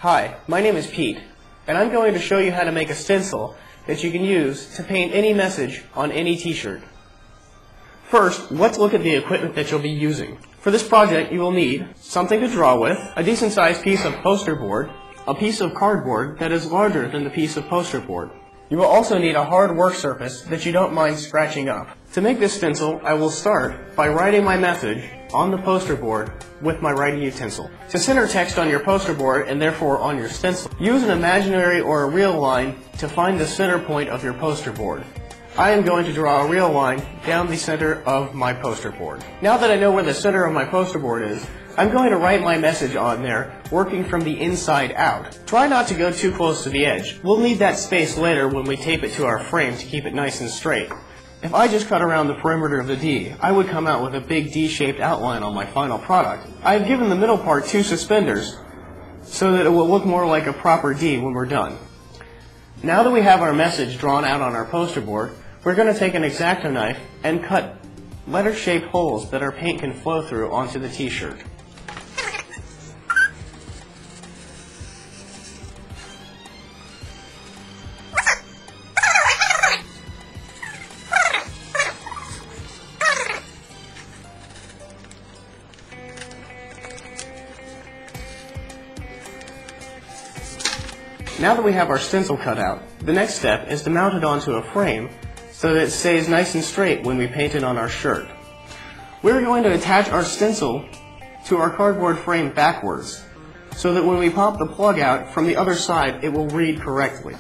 Hi, my name is Pete, and I'm going to show you how to make a stencil that you can use to paint any message on any t-shirt. First, let's look at the equipment that you'll be using. For this project, you will need something to draw with, a decent sized piece of poster board, a piece of cardboard that is larger than the piece of poster board. You will also need a hard work surface that you don't mind scratching up. To make this stencil, I will start by writing my message on the poster board with my writing utensil. To center text on your poster board and therefore on your stencil, use an imaginary or a real line to find the center point of your poster board. I am going to draw a real line down the center of my poster board. Now that I know where the center of my poster board is, I'm going to write my message on there, working from the inside out. Try not to go too close to the edge. We'll need that space later when we tape it to our frame to keep it nice and straight. If I just cut around the perimeter of the D, I would come out with a big D-shaped outline on my final product. I've given the middle part 2 suspenders so that it will look more like a proper D when we're done. Now that we have our message drawn out on our poster board, we're going to take an X-Acto knife and cut letter-shaped holes that our paint can flow through onto the t-shirt. Now that we have our stencil cut out, the next step is to mount it onto a frame so that it stays nice and straight when we paint it on our shirt. We're going to attach our stencil to our cardboard frame backwards so that when we pop the plug out from the other side, it will read correctly.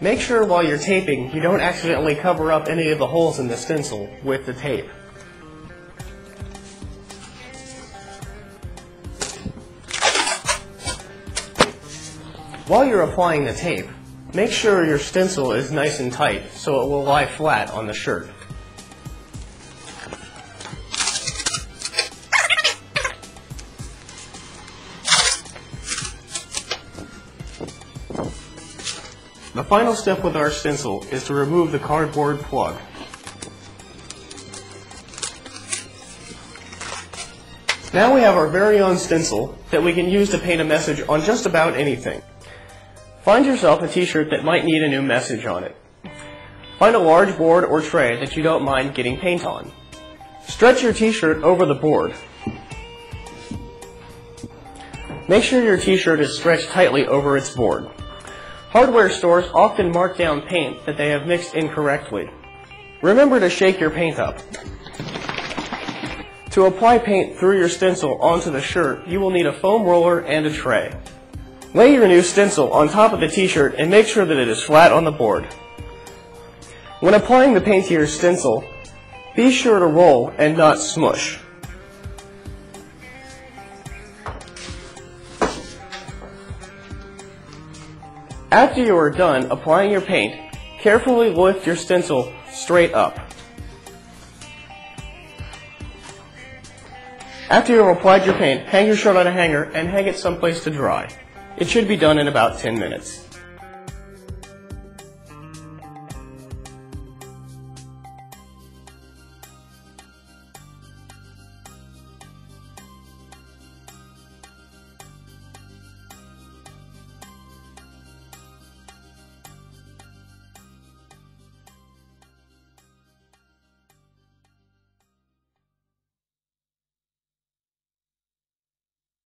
Make sure while you're taping you don't accidentally cover up any of the holes in the stencil with the tape. While you're applying the tape, make sure your stencil is nice and tight so it will lie flat on the shirt. The final step with our stencil is to remove the cardboard plug. Now we have our very own stencil that we can use to paint a message on just about anything. Find yourself a t-shirt that might need a new message on it. Find a large board or tray that you don't mind getting paint on. Stretch your t-shirt over the board. Make sure your t-shirt is stretched tightly over its board. Hardware stores often mark down paint that they have mixed incorrectly. Remember to shake your paint up. To apply paint through your stencil onto the shirt, you will need a foam roller and a tray. Lay your new stencil on top of the t-shirt and make sure that it is flat on the board. When applying the paint to your stencil, be sure to roll and not smush. After you are done applying your paint, carefully lift your stencil straight up. After you have applied your paint, hang your shirt on a hanger and hang it someplace to dry. It should be done in about 10 minutes.